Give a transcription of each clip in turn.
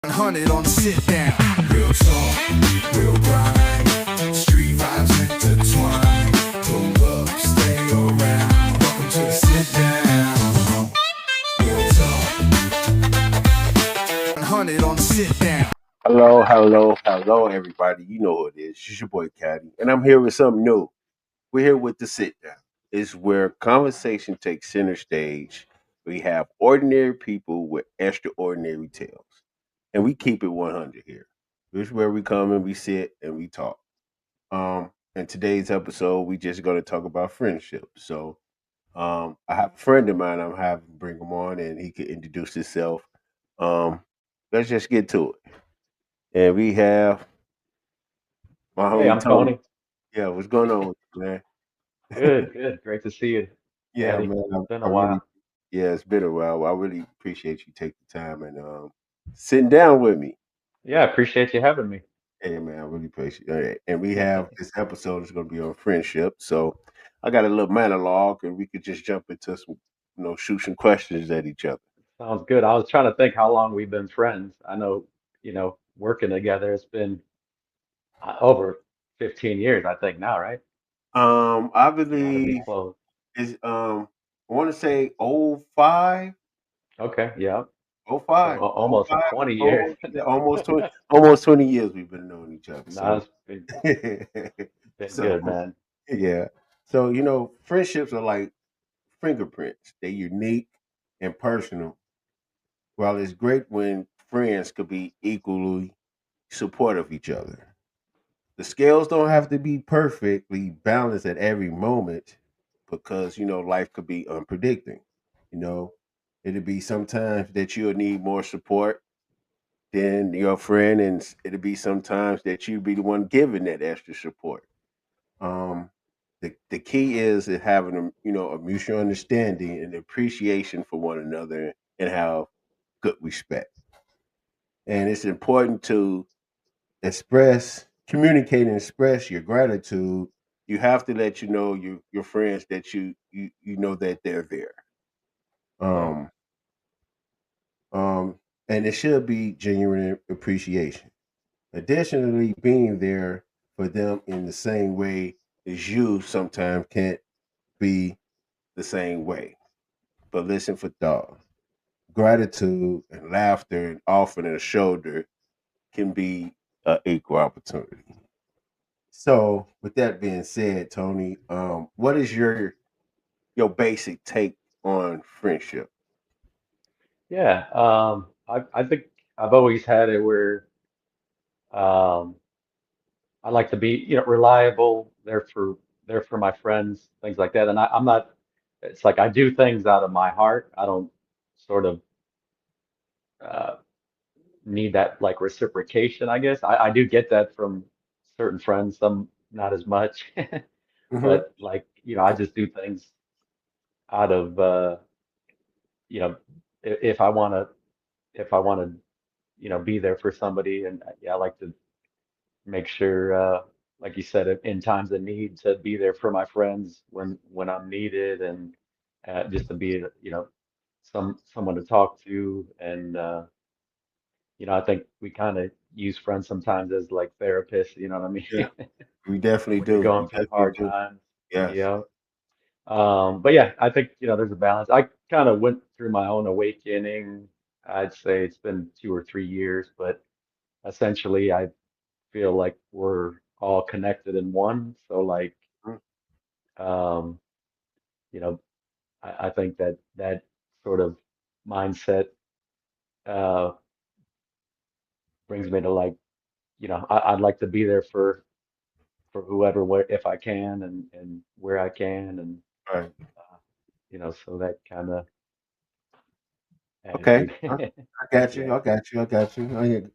100 on the sit down. Real talk, real grind. Street vibes intertwine. Pull up, stay around. Welcome to the sit down. Real talk, 100 on the sit down. Hello, everybody. You know who it is. It's your boy Caddy, and I'm here with something new. We're here with the sit down. It's where conversation takes center stage. We have ordinary people with extraordinary tales, and we keep it 100 here. This is where we come and we sit and we talk. In today's episode, we just going to talk about friendship. I have a friend of mine. I'm having to bring him on, and he could introduce himself. Um, let's just get to it. And we have my Hey, homie I'm Tony. Tony. Yeah, what's going on with you, man? Good, good. Great to see you, Yeah, Caddy. man. It's been I a really, while. yeah, it's been a while. I really appreciate you taking the time and sitting down with me. Yeah, I appreciate you having me. Hey, man, I really appreciate it. And we have this episode is going to be on friendship. So I got a little monologue, and we could just jump into some, shoot some questions at each other. Sounds good. I was trying to think how long we've been friends. I know, working together, it's been over 15 years, I think now, right? I Gotta be believe close. is I want to say oh 05. Okay, yeah. Oh So five, oh almost five, 20 years. almost yeah, almost 20 years we've been knowing each other. No, So, it's been so good, man. yeah. So friendships are like fingerprints. They're unique and personal. While it's great when friends could be equally supportive of each other. The scales don't have to be perfectly balanced at every moment because life could be unpredicting. You know, it'll be sometimes that you'll need more support than your friend, and it'll be sometimes that you be the one giving that extra support. Um, the key is having a mutual understanding and appreciation for one another and have good respect. And it's important to communicate and express your gratitude. You have to let your friends that you know that they're there. Yeah. Um, and it should be genuine appreciation. Additionally, being there for them in the same way as you sometimes can't be the same way. But listen for thought. Gratitude and laughter and offering a shoulder can be an equal opportunity. So, with that being said, Tony, what is your basic take on friendship? Yeah. I think I've always had it where um I like to be, reliable, there for my friends, things like that. And I'm not, it's like I do things out of my heart. I don't sort of uh, need that like reciprocation, I guess. I do get that from certain friends, some not as much. Hmm. But like, I just do things out of you know, if I want to be there for somebody and yeah, I like to make sure, like you said, in times of need, to be there for my friends when I'm needed, and just to be, someone to talk to, and I think we kind of use friends sometimes as like therapists. You know what I Yeah, mean? we definitely When you're do. We going through definitely hard do. times. Yes. Yeah. But yeah, I think there's a balance. I kind of went through my own awakening. I'd say it's been 2 or 3 years, but essentially I feel like we're all connected in one. So like, Mhm. um, you know, I think that sort of mindset uh, brings me to like, I'd like to be there for whoever, where, if I can, and where I can, and Right. so that kind of Okay. attitude. I got you. Yeah. I got you. I got you.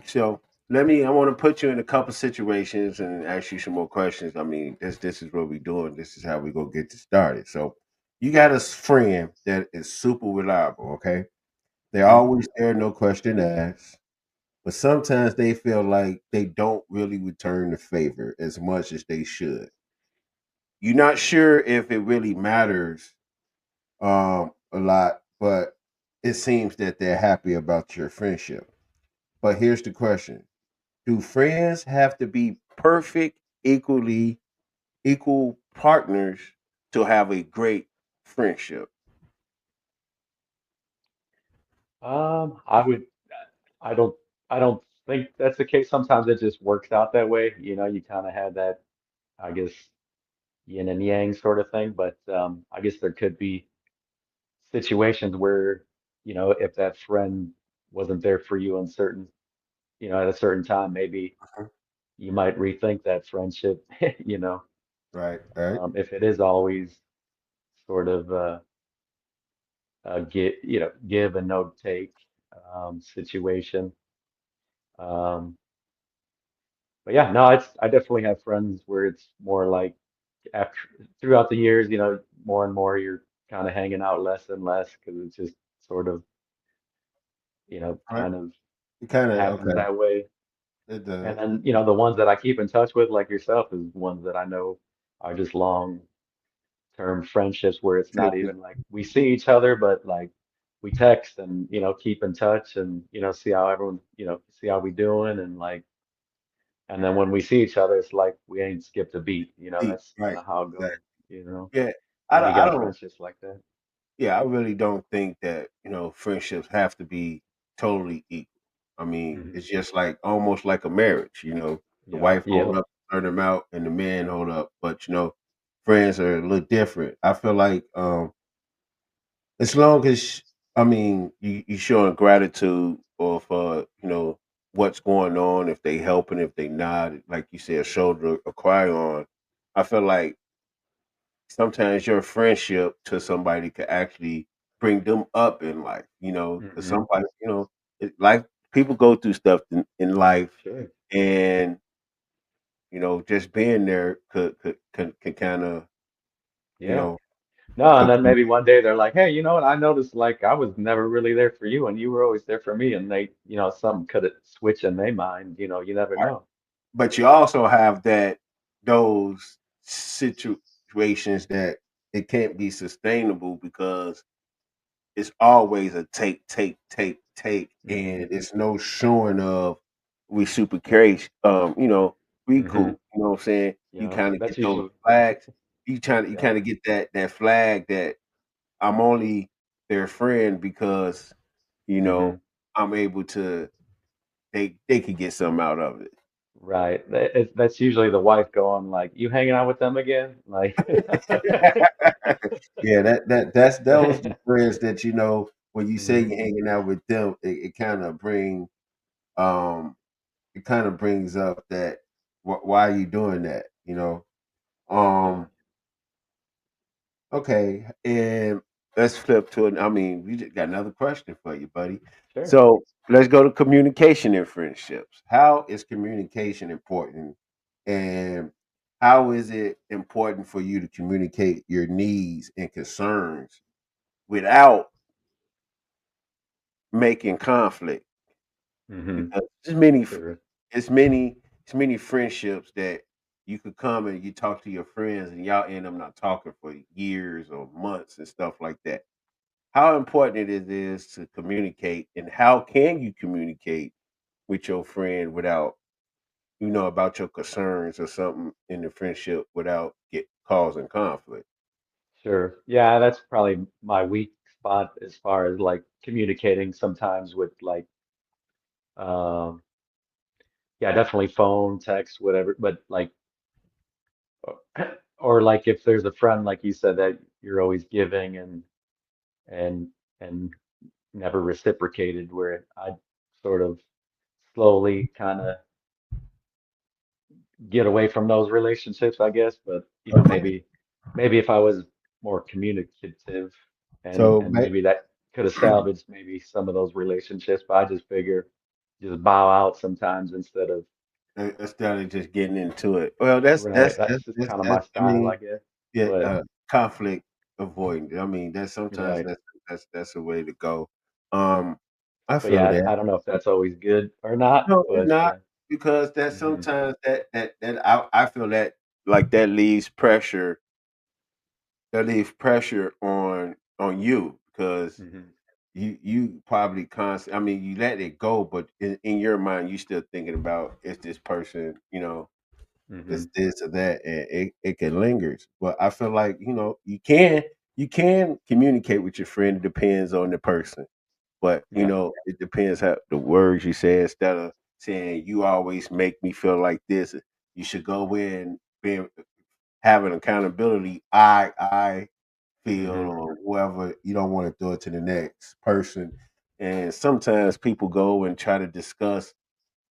So I want to put you in a couple situations and ask you some more questions. I mean, this is what we're doing. This is how we gonna get this started. So you got a friend that is super reliable. Okay, they're Hmm. always there, no question asked. But sometimes they feel like they don't really return the favor as much as they should. You're not sure if it really matters a lot, but it seems that they're happy about your friendship. But here's the question: do friends have to be perfect, equal partners to have a great friendship? I would, I don't, I don't think that's the case. Sometimes it just works out that way. You know, you kind of have that, I guess, yin and yang sort of thing. But I guess there could be situations where, you know, if that friend wasn't there for you in certain, you know, at a certain time, maybe Mhm. you might rethink that friendship, you know, Right, right. if it is always sort of give and no take situation. Um, but yeah, no, I definitely have friends where it's more like after throughout the years, you know, more and more you're kind of hanging out less and less because it's just sort of, you know, Right. kind of You kind of happens okay. that way. It And does. then, you know, the ones that I keep in touch with, like yourself, is ones that I know are just long-term friendships where it's Take not it. even like we see each other, but like we text and, you know, keep in touch and, you know, see how everyone, you know, see how we doing and like, and then when we see each other, it's like we ain't skipped a beat. You know, Deep. that's kind Right. of how it Exactly. goes, you know, Yeah. when you I got don't. friendships like that. Yeah, I really don't think that friendships have to be totally equal. I mean, Hmm. it's just like almost like a marriage. The Yeah. wife hold Yep. up a certain amount, and the man hold up. But friends are a little different. I feel like as long as I mean you showing gratitude or for what's going on, if they helping, if they not, like you said, a shoulder to cry on. I feel like sometimes your friendship to somebody could actually bring them up in life, because Hmm. somebody, life people go through stuff in life, Sure. and just being there could kind of, you Yeah. know, No, and put then them. maybe one day they're like, hey, you know what? I noticed like I was never really there for you and you were always there for me. And they, you know, something could have switched in their mind. You know, you never Right. know. But you also have those situations that it can't be sustainable because it's always a take, take, take, take, Hmm. and it's no showing of reciprocation. We Hmm. cool. You know what I'm saying? You Yeah. kind of That's get those usually, flags. You yeah. kind of get that flag that I'm only their friend because you know Hmm. I'm able to. They could get something out of it. Right. That's usually the wife going like, you hanging out with them again? Like, Yeah, that's those the friends that when you say hmm. you're hanging out with them, it kind of um brings up that why are you doing that? Yeah. Um, okay, and let's flip to it. I mean, we just got another question for you, buddy. Sure. So let's go to communication in friendships. How is communication important, and how is it important for you to communicate your needs and concerns without making conflict? Hmm. Because Sure. it's many it's many friendships that you could come and you talk to your friends and y'all end up not talking for years or months and stuff like that. How important it is to communicate, and how can you communicate with your friend without about your concerns or something in the friendship without get causing conflict? Sure. Yeah, that's probably my weak spot as far as like communicating sometimes with like um yeah, definitely phone, text, whatever, but like or like if there's a friend like you said that you're always giving and and never reciprocated where I sort of slowly kind of get away from those relationships, I guess, but you know, Okay. maybe if I was more communicative So and maybe that could have salvaged maybe some of those relationships, but I just figure just bow out sometimes instead of instead of just getting into it. Well, right. That's just kind of my I style, mean, I guess. yeah, But conflict avoidant. I mean, that's sometimes right. that's a way to go. Um, I But feel yeah, that. I don't know if that's always good or not, No, it's but not because that hmm. sometimes I feel that like that leaves pressure. That leaves pressure on you because Hmm. you probably constant. I mean, you let it go, but in your mind, you still thinking about is this person, Hmm. is this or that, and it can lingers. But I feel like you can communicate with your friend. It depends on the person, but Yeah. it depends how the words you say instead of saying you always make me feel like this. You should go in being having accountability. I feel Hmm. or whoever you don't want to do it to the next person. And sometimes people go and try to discuss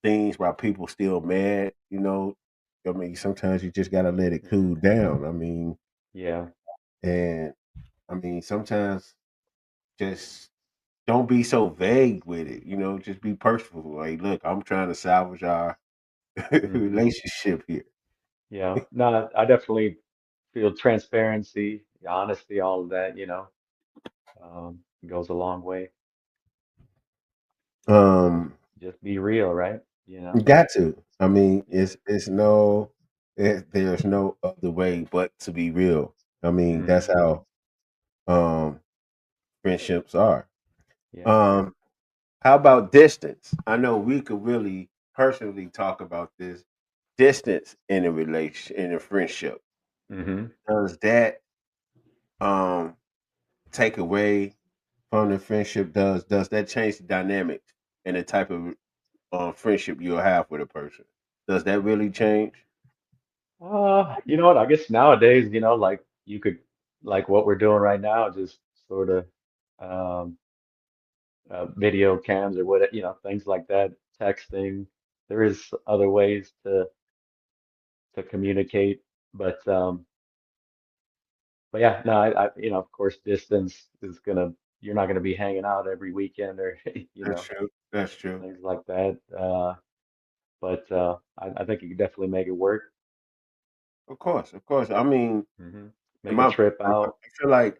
things while people still mad. I mean, sometimes you just gotta let it Hmm. cool down. I mean, Yeah. and I mean sometimes just don't be so vague with it. Just be personal. Like, look, I'm trying to salvage our Hmm. relationship here. Yeah. No, I definitely feel transparency, honesty, all of that, goes a long way. Just Um, just be real, right? You you know? got to. I mean, Yeah. there's no other way but to be real. I mean, that's Hmm. how um friendships are. Yeah. Um, how about distance? I know we could really personally talk about this distance in a friendship. Hmm. Does that um take away from the friendship? Does that change the dynamics and the type of friendship you'll have with a person? Does that really change? You know what? I guess nowadays, like you could, like what we're doing right now, just sort of um, video cams or what, things like that, texting. There is other ways to communicate, but yeah, no, of course, distance is gonna, you're not gonna be hanging out every weekend or, That's true. That's true. things like that. But I think you could definitely make it work. Of course, of course. I mean, Hmm. in Make a my trip I out.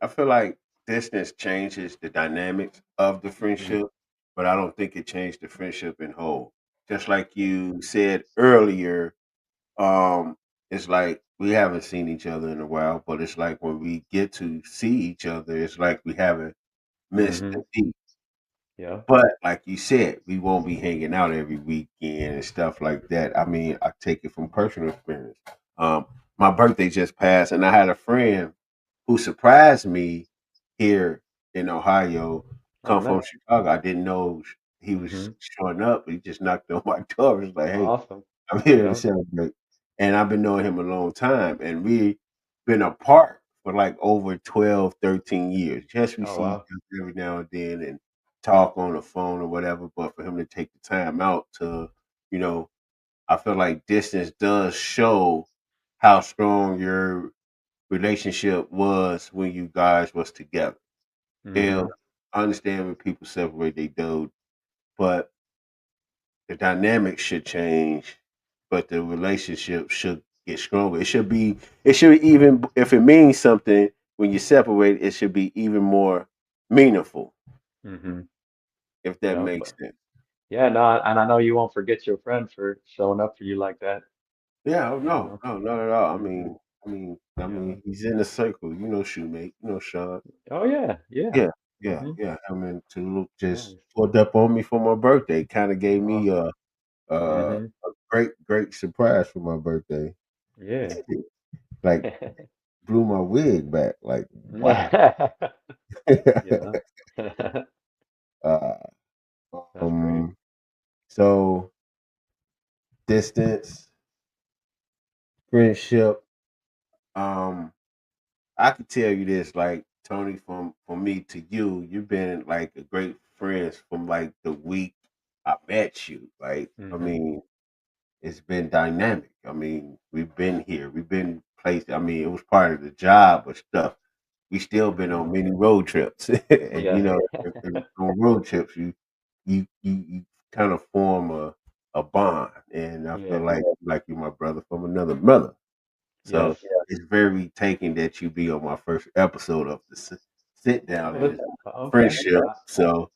feel like distance changes the dynamics of the Hmm. friendship, but I don't think it changed the friendship in whole. Just like you said earlier, um, it's like we haven't seen each other in a while, but it's like when we get to see each other, it's like we haven't missed the Hmm. beat. Yeah. But like you said, we won't be hanging out every weekend and stuff like that. I mean, I take it from personal experience. Um, my birthday just passed, and I had a friend who surprised me here in Ohio. Oh, Come from nice. Chicago. I didn't know he was Hmm. showing up. He just knocked on my door. He was like, "Hey, Awesome. I'm here to Yeah. celebrate." And I've been knowing him a long time, and we been apart for like over 12, 13 years. Yes, we Oh, see each wow. other every now and then and talk on the phone or whatever. But for him to take the time out to, you know, I feel like distance does show how strong your relationship was when you guys was together. And Hmm. I understand when people separate, they do, but the dynamic should change, but the relationship should get stronger. It should even if it means something when you separate, it should be even more meaningful, Hmm. if that Yeah. makes But sense. yeah, no, and I know you won't forget your friend for showing up for you like that, Yeah, oh, you no, know. no, not at all. I Hmm. mean, I Yeah. mean, he's in the circle. Shoemate, Sean. Oh, yeah. Yeah. Yeah, yeah, Hmm. yeah. I mean, Tulip just Nice. pulled up on me for my birthday. Kind of gave me Awesome. a Hmm. great, great surprise for my birthday. Yeah. Like blew my wig back. Like, wow. Yeah. uh, That's great. um, so distance, friendship. Um, I could tell you this, like Tony, from me to you, you've been like a great friends from like the week I met you. Like, I Hmm. mean, it's been dynamic. I mean, we've been here, we've been placed. I mean, it was part of the job or stuff. We still been Hmm. on many road trips, and Yeah. on road trips, you kind of form a bond, and I feel Yeah. like you're my brother from another mother. So Yes. it's very taking that you be on my first episode of the sit down Oh, in this okay. friendship. So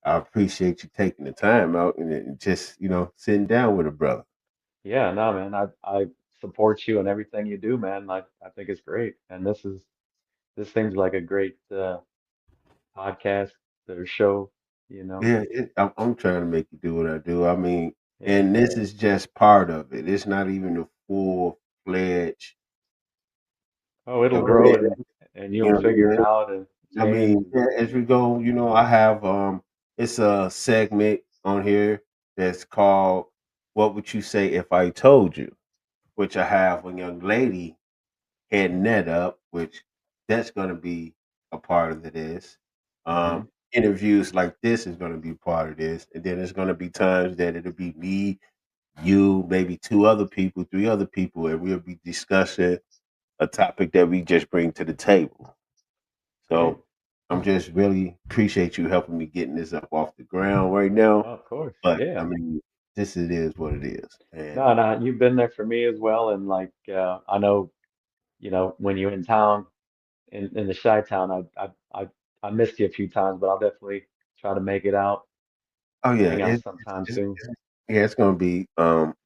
I appreciate you taking the time out and just sitting down with a brother. Yeah, no, man. I support you and everything you do, man. I think it's great. And this seems like a great podcast. their show, you know. Yeah, I'm trying to make you do what I do. I mean, Yeah. and this is just part of it. It's not even a full fledged. Oh, it'll You grow and you'll know figure what it out and I change. mean, yeah, as we go, I have it's a segment on here that's called "What Would You Say If I Told You," which I have a young lady heading that up, which that's going to be a part of this. Hmm. Interviews like this is going to be part of this, and then there's going to be times that it'll be me, you, maybe two other people, three other people, and we'll be discussing a topic that we just bring to the table. Great. So I'm just really appreciate you helping me getting this up off the ground right now. Oh, of course. But I Yeah. mean, this it is what it is, and No, no, you've been there for me as well. And like, I know, when you're in town, in the Chi-town, I missed you a few times, but I'll definitely try to make it out, oh yeah, hang out sometime soon. yeah, it's gonna be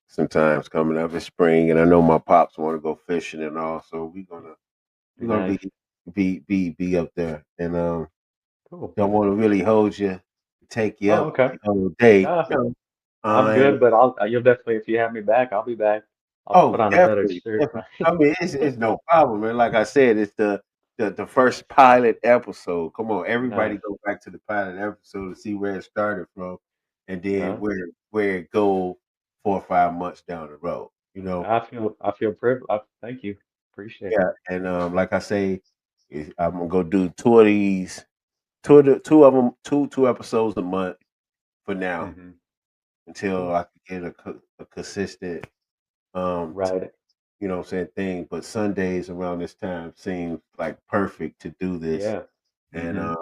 sometimes coming up in spring, and I know my pops want to go fishing and all, so we're gonna Nice. be up there, and Cool. don't want to really hold you, take you Oh, up okay. the whole day, No, I'm and good, but you'll definitely, if you have me back, I'll be back. I'll put oh, on a better definitely, shirt. definitely. I mean, it's no problem, man. Like I said, it's the first pilot episode. Come on, everybody, Nice. go back to the pilot episode to see where it started from, and then Uh, where it go 4 or 5 months down the road. I feel privileged. Thank you. Appreciate it. Yeah, and like I say, I'm gonna go do two of these, two of them, two episodes a month for now Hmm. until Cool. I can get a consistent um Right. what I'm saying, thing. But Sundays around this time seems like perfect to do this. Yeah. And Hmm.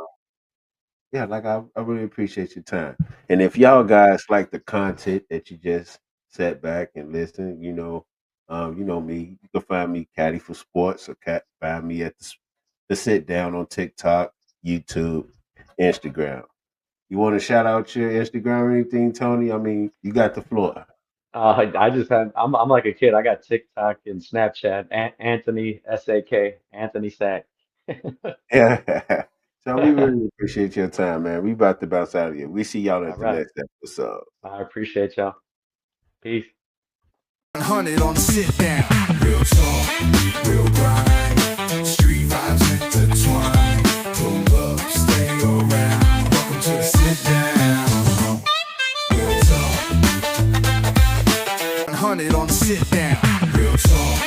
yeah, like I really appreciate your time. And if y'all Yeah. guys like the content that you just sat back and listen, you know me. You can find me Caddy for Sports or find me at the sit down on TikTok, YouTube, Instagram. You want to shout out your Instagram or anything, Tony? I mean, you got the floor. I just have I'm like a kid. I got TikTok and Snapchat. Anthony SAK. Anthony Sack. Yeah. So we All really appreciate your time, man. We about to bounce out of here. We see y'all at the right. next episode. I appreciate y'all. Peace. 100 on the sit down. Real talk, real grind.